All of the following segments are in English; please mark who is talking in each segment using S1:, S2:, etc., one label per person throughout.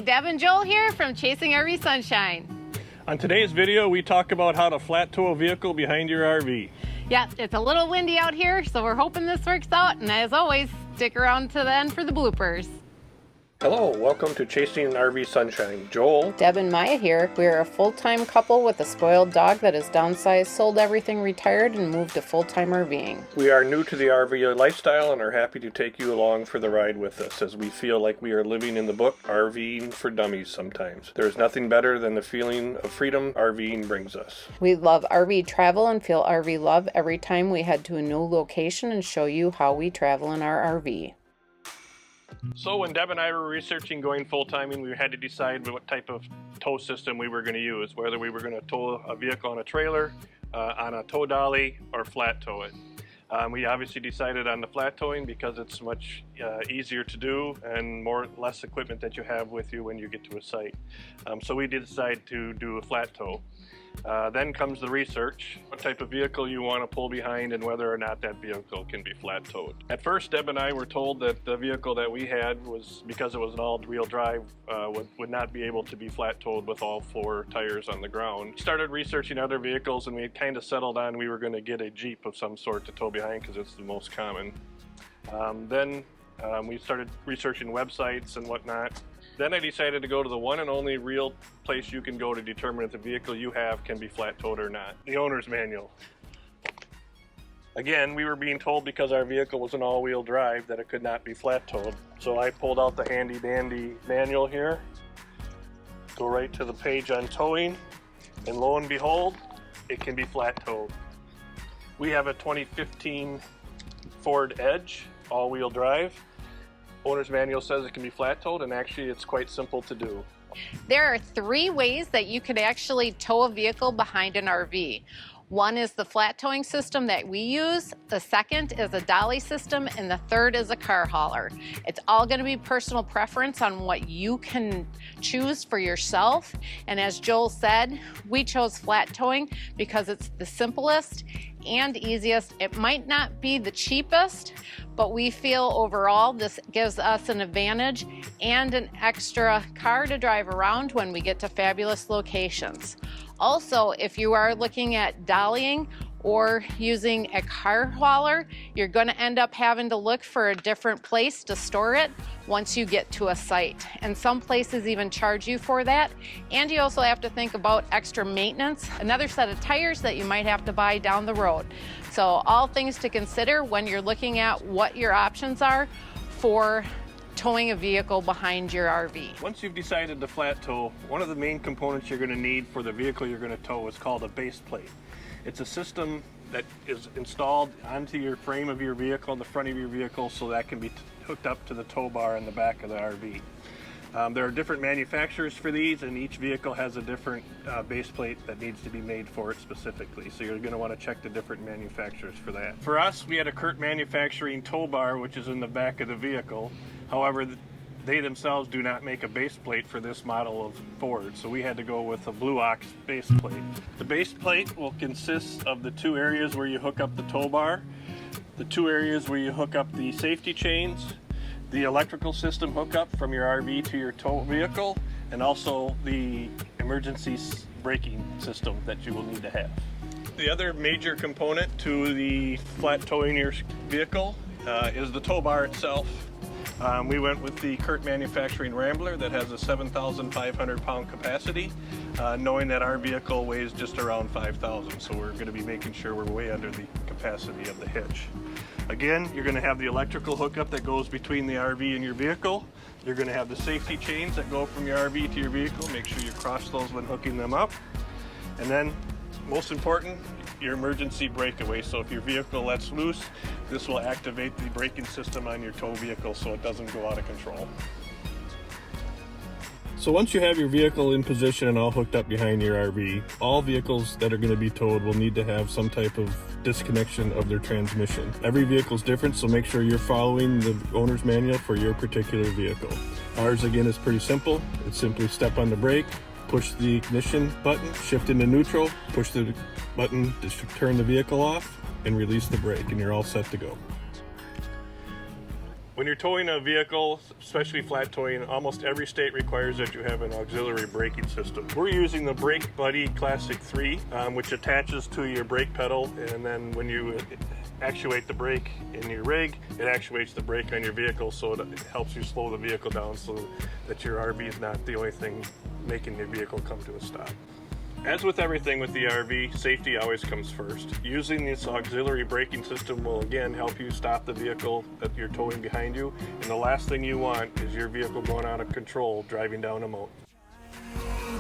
S1: Deb and Joel here from Chasing RV Sunshine.
S2: On today's video, we talk about how to flat tow a vehicle behind your RV.
S1: Yeah, it's a little windy out here, so we're hoping this works out. And as always, stick around to the end for the bloopers.
S2: Hello, welcome to Chasing RV Sunshine. Joel.
S1: Deb and Maya here. We are a full-time couple with a spoiled dog that is downsized, sold everything, retired, and moved to full-time RVing.
S2: We are new to the RV lifestyle and are happy to take you along for the ride with us as we feel like we are living in the book RVing for Dummies sometimes. There is nothing better than the feeling of freedom RVing brings us.
S1: We love RV travel and feel RV love every time we head to a new location and show you how we travel in our RV.
S2: So when Deb and I were researching going full-timing, we had to decide what type of tow system we were going to use, whether we were going to tow a vehicle on a trailer, on a tow dolly, or flat tow it. We obviously decided on the flat towing because it's much easier to do and less equipment that you have with you when you get to a site. So we did decide to do a flat tow. Then comes the research, what type of vehicle you want to pull behind and whether or not that vehicle can be flat towed. At first, Deb and I were told that the vehicle that we had was, because it was an all-wheel drive, would not be able to be flat towed with all four tires on the ground. We started researching other vehicles and we had kind of settled on we were going to get a Jeep of some sort to tow behind because it's the most common. Then we started researching websites and whatnot. Then I decided to go to the one and only real place you can go to determine if the vehicle you have can be flat towed or not, the owner's manual. Again, we were being told because our vehicle was an all-wheel drive that it could not be flat towed. So I pulled out the handy dandy manual here, go right to the page on towing, and lo and behold, it can be flat towed. We have a 2015 Ford Edge all-wheel drive. Owner's manual says it can be flat towed, and actually it's quite simple to do.
S1: There are 3 ways that you could actually tow a vehicle behind an RV. One is the flat towing system that we use, the second is a dolly system, and the third is a car hauler. It's all going to be personal preference on what you can choose for yourself. And as Joel said, we chose flat towing because it's the simplest and easiest. It might not be the cheapest, but we feel overall this gives us an advantage and an extra car to drive around when we get to fabulous locations. Also, if you are looking at dollying or using a car hauler, you're going to end up having to look for a different place to store it once you get to a site. And some places even charge you for that. And you also have to think about extra maintenance, another set of tires that you might have to buy down the road. So all things to consider when you're looking at what your options are for towing a vehicle behind your RV.
S2: Once you've decided to flat tow, one of the main components you're going to need for the vehicle you're going to tow is called a base plate. It's a system that is installed onto your frame of your vehicle, the front of your vehicle, so that can be hooked up to the tow bar in the back of the RV. There are different manufacturers for these, and each vehicle has a different base plate that needs to be made for it specifically. So you're going to want to check the different manufacturers for that. For us, we had a Kurt Manufacturing tow bar, which is in the back of the vehicle. However, they themselves do not make a base plate for this model of Ford, so we had to go with a Blue Ox base plate. The base plate will consist of the 2 areas where you hook up the tow bar, the 2 areas where you hook up the safety chains, the electrical system hookup from your RV to your tow vehicle, and also the emergency braking system that you will need to have. The other major component to the flat towing your vehicle is the tow bar itself. We went with the Kurt Manufacturing Rambler that has a 7,500 pound capacity, knowing that our vehicle weighs just around 5,000, so we're going to be making sure we're way under the capacity of the hitch. Again, you're going to have the electrical hookup that goes between the RV and your vehicle. You're going to have the safety chains that go from your RV to your vehicle. Make sure you cross those when hooking them up. And then, most important, your emergency breakaway. So if your vehicle lets loose, this will activate the braking system on your tow vehicle so it doesn't go out of control. So once you have your vehicle in position and all hooked up behind your RV, all vehicles that are going to be towed will need to have some type of disconnection of their transmission. Every vehicle is different, so make sure you're following the owner's manual for your particular vehicle. Ours, again, is pretty simple. It's simply step on the brake, push the ignition button, shift into neutral, push the button to turn the vehicle off, and release the brake, and you're all set to go. When you're towing a vehicle, especially flat towing, almost every state requires that you have an auxiliary braking system. We're using the Brake Buddy Classic 3, which attaches to your brake pedal, and then when you actuate the brake in your rig, it actuates the brake on your vehicle, so it helps you slow the vehicle down so that your RV is not the only thing making your vehicle come to a stop. As with everything with the RV, safety always comes first. Using this auxiliary braking system will again help you stop the vehicle that you're towing behind you, and the last thing you want is your vehicle going out of control driving down a moat.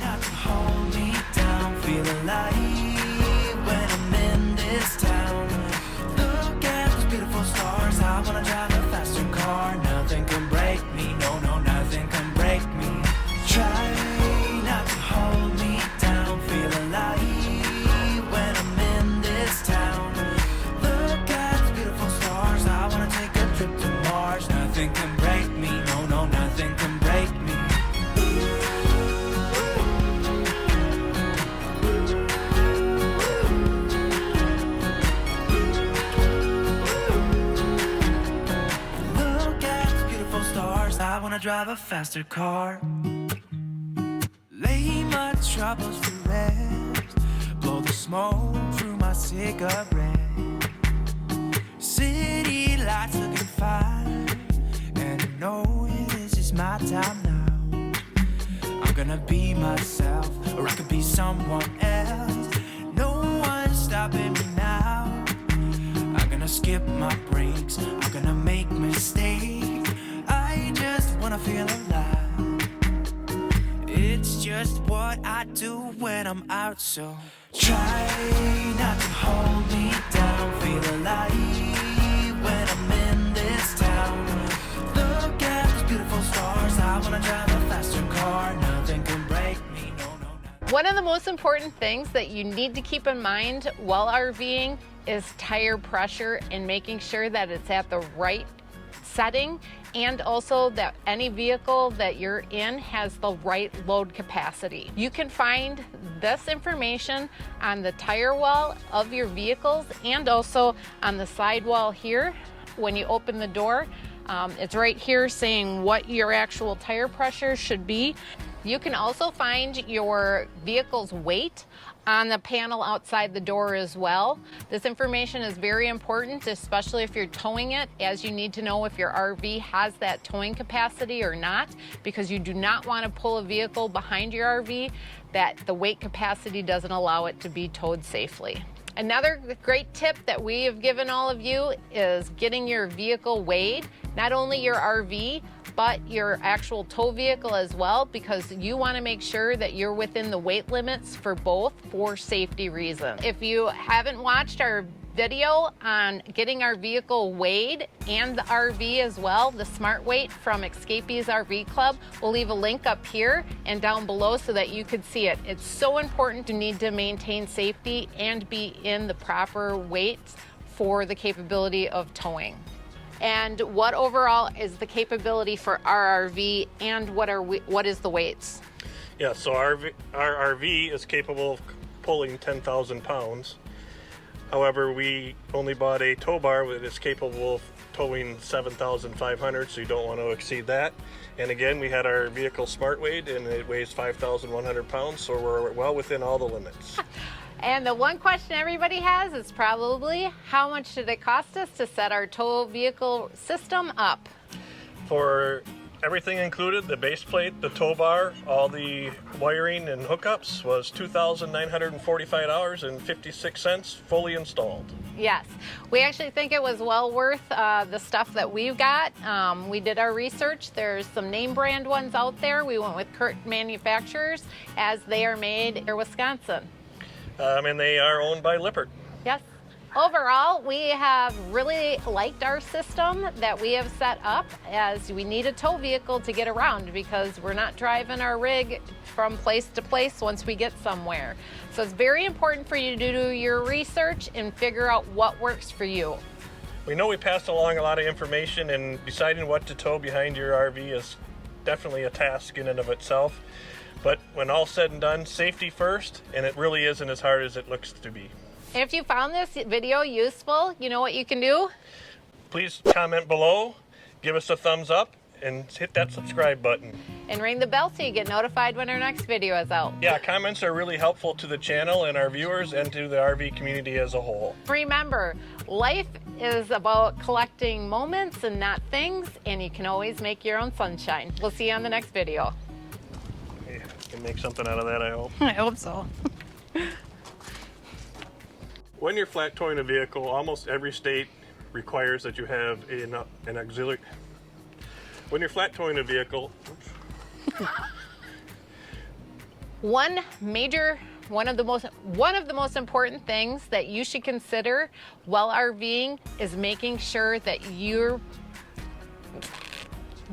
S3: Not to hold me down, feel alive when I'm in this town. Look at those beautiful stars, I wanna drive a faster car. Nothing can break me, no, nothing can break me. Try not to hold me down, feel alive when I'm in this town. Look at those beautiful stars, I wanna take a trip to Mars. Nothing can break me, no, nothing can break me. I wanna drive a faster car. Lay my troubles to rest. Blow the smoke through my cigarette. City lights looking fine, and I know this is my time now. I'm gonna be myself, or I could be someone else. No one's stopping me now. I'm gonna skip my breaks, I'm gonna make mistakes. I just wanna feel alive. It's just what I do when I'm out, so try not to hold me down. Feel alive when I'm in this town. Look at those beautiful stars, I wanna drive a faster car. Nothing can break me, no.
S1: One of the most important things that you need to keep in mind while RVing is tire pressure and making sure that it's at the right setting, and also that any vehicle that you're in has the right load capacity. You can find this information on the tire wall of your vehicles and also on the sidewall here. When you open the door, it's right here saying what your actual tire pressure should be. You can also find your vehicle's weight on the panel outside the door as well. This information is very important, especially if you're towing it, as you need to know if your RV has that towing capacity or not, because you do not want to pull a vehicle behind your RV that the weight capacity doesn't allow it to be towed safely. Another great tip that we have given all of you is getting your vehicle weighed, not only your RV, but your actual tow vehicle as well, because you want to make sure that you're within the weight limits for both for safety reasons. If you haven't watched our video on getting our vehicle weighed and the RV as well, the Smart Weight from Escapees RV Club, we'll leave a link up here and down below so that you could see it. It's so important to need to maintain safety and be in the proper weights for the capability of towing. And what overall is the capability for our RV, and what is the weights?
S2: Yeah, so our RV is capable of pulling 10,000 pounds. However, we only bought a tow bar that is capable of towing 7,500, so you don't want to exceed that. And again, we had our vehicle Smart Weight, and it weighs 5,100 pounds, so we're well within all the limits.
S1: And the one question everybody has is probably, how much did it cost us to set our tow vehicle system up?
S2: For everything included, the base plate, the tow bar, all the wiring and hookups, was $2,945.56 fully installed.
S1: Yes, we actually think it was well worth the stuff that we've got. We did our research. There's some name brand ones out there. We went with Kurt Manufacturers, as they are made in Wisconsin.
S2: And they are owned by Lippert.
S1: Yes. Overall, we have really liked our system that we have set up, as we need a tow vehicle to get around because we're not driving our rig from place to place once we get somewhere. So it's very important for you to do your research and figure out what works for you.
S2: We know we passed along a lot of information, and deciding what to tow behind your RV is definitely a task in and of itself. But when all said and done, safety first, and it really isn't as hard as it looks to be.
S1: If you found this video useful, you know what you can do?
S2: Please comment below give us a thumbs up and hit that subscribe button.
S1: And ring the bell so you get notified when our next video is out.
S2: Yeah, comments are really helpful to the channel and our viewers and to the RV community as a whole.
S1: Remember, life is about collecting moments and not things, and you can always make your own sunshine. We'll see you on the next video.
S2: Yeah, you can make something out of that, I hope.
S1: I hope so.
S2: When you're flat towing a vehicle, almost every state requires that you have an auxiliary. When you're flat towing a vehicle,
S1: One of the most important things that you should consider while RVing is making sure that you're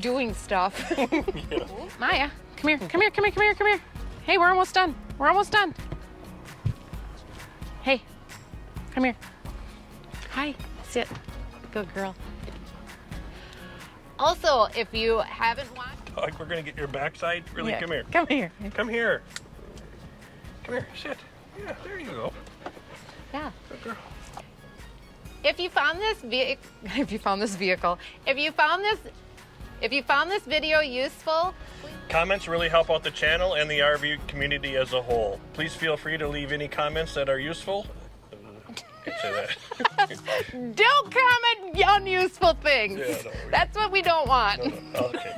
S1: doing stuff.
S2: yeah.
S1: Maya, come here, come here, come here, come here, come here. Hey, we're almost done. We're almost done. Hey, come here. Hi, sit. Good girl. Also, if you haven't watched...
S2: Dog, we're gonna get your backside. Really,
S1: Yeah,
S2: come here.
S1: Come here.
S2: Come here. Come here, sit. Yeah, there you go.
S1: Yeah.
S2: Good girl.
S1: If you found this video useful,
S2: Comments really help out the channel and the RV community as a whole. Please feel free to leave any comments that are useful. Can't say that.
S1: don't comment unuseful things.
S2: Yeah, don't worry.
S1: That's what we don't want.
S2: Okay.